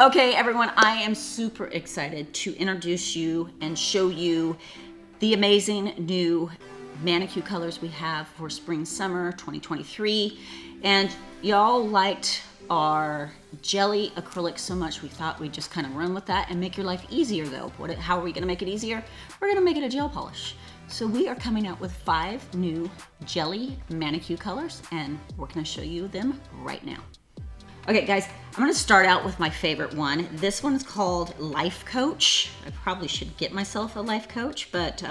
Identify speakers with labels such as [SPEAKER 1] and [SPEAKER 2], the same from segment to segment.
[SPEAKER 1] Okay, everyone, I am super excited to introduce you and show you the amazing new ManiQ colors we have for spring, summer 2023. And y'all liked our jelly acrylic so much, we thought we'd just kind of run with that and make your life easier though. How are we gonna make it easier? We're gonna make it a gel polish. So we are coming out with 5 new jelly ManiQ colors and we're gonna show you them right now. Okay guys, I'm gonna start out with my favorite one. This one's called Life Coach. I probably should get myself a Life Coach, but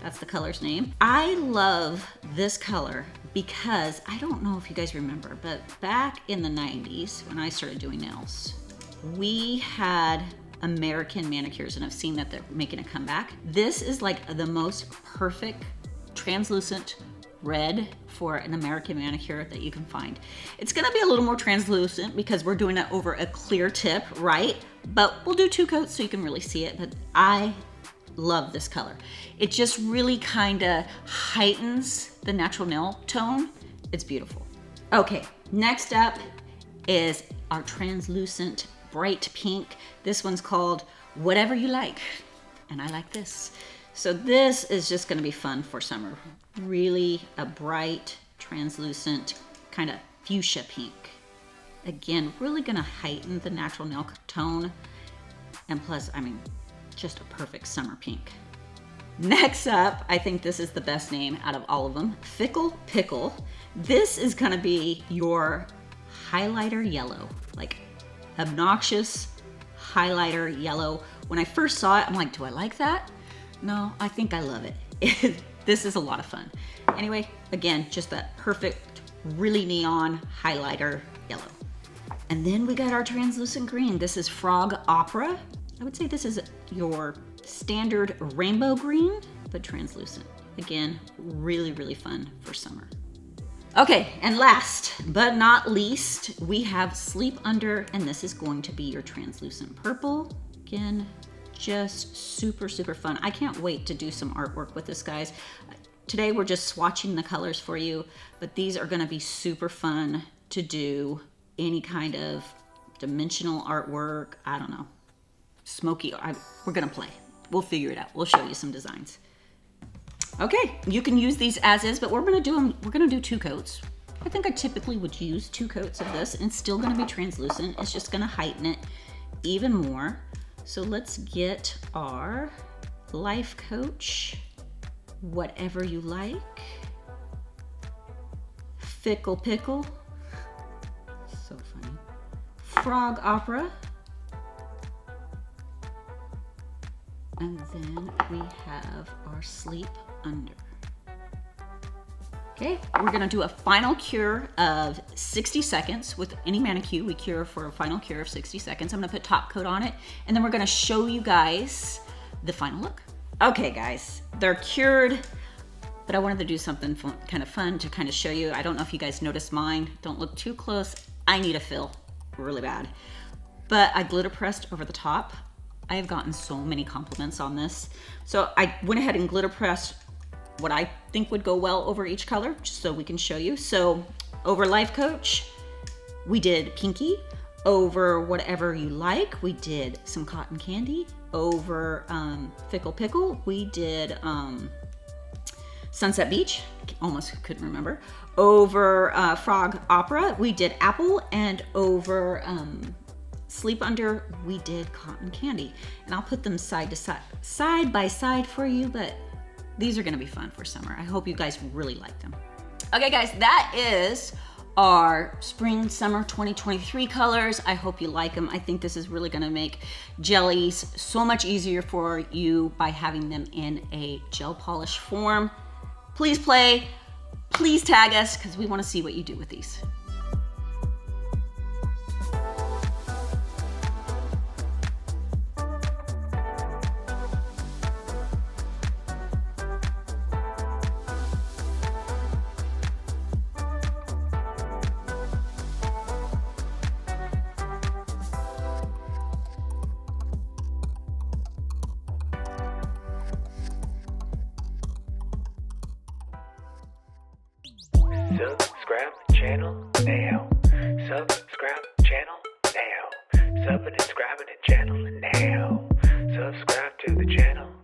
[SPEAKER 1] that's the color's name. I love this color because I don't know if you guys remember, but back in the 90s when I started doing nails, we had American manicures, and I've seen that they're making a comeback. This is like the most perfect translucent red for an American manicure that you can find. It's gonna be a little more translucent because we're doing it over a clear tip, right? But we'll do 2 coats so you can really see it, but I love this color. It just really kind of heightens the natural nail tone. It's beautiful. Okay, next up is our translucent bright pink. This one's called Whatever You Like, and I like this. So this is just gonna be fun for summer. Really a bright, translucent, kind of fuchsia pink. Again, really gonna heighten the natural nail tone. And plus, I mean, just a perfect summer pink. Next up, I think this is the best name out of all of them, Fickle Pickle. This is gonna be your highlighter yellow, like obnoxious highlighter yellow. When I first saw it, I'm like, do I like that? No, I think I love it. This is a lot of fun. Anyway, again, just that perfect, really neon highlighter yellow. And then we got our translucent green. This is Frog Opera. I would say this is your standard rainbow green, but translucent. Again, really, really fun for summer. Okay, and last but not least, we have Sleep Under, and this is going to be your translucent purple. Again, just super, super fun. I can't wait to do some artwork with this, guys. Today we're just swatching the colors for you, but these are gonna be super fun to do any kind of dimensional artwork. I don't know, smoky, we're gonna play. We'll figure it out. We'll show you some designs. Okay, you can use these as is, but we're gonna do 2 coats. I think I typically would use 2 coats of this, and it's still gonna be translucent. It's just gonna heighten it even more. So let's get our Life Coach, Whatever You Like, Fickle Pickle, so funny, Frog Opera, and then we have our Sleep Under. Okay, we're gonna do a final cure of 60 seconds with any ManiQ. We cure for a final cure of 60 seconds. I'm gonna put top coat on it, and then we're gonna show you guys the final look. Okay guys, they're cured, but I wanted to do something kind of fun to kind of show you. I don't know if you guys noticed mine. Don't look too close. I need a fill really bad. But I glitter pressed over the top. I have gotten so many compliments on this. So I went ahead and glitter pressed what I think would go well over each color, just so we can show you. So over Life Coach, we did Pinkie. Over Whatever You Like, we did some cotton candy. Over Fickle Pickle, we did Sunset Beach, almost couldn't remember. Over Frog Opera, we did apple, and over Sleep Under, we did cotton candy. And I'll put them side by side for you, but these are gonna be fun for summer. I hope you guys really like them. Okay guys, that is our spring, summer 2023 colors. I hope you like them. I think this is really gonna make jellies so much easier for you by having them in a gel polish form. Please play, please tag us, because we wanna see what you do with these.
[SPEAKER 2] Subscribe channel now. Subscribe channel now. Sub subscribe to the channel now. Subscribe to the channel.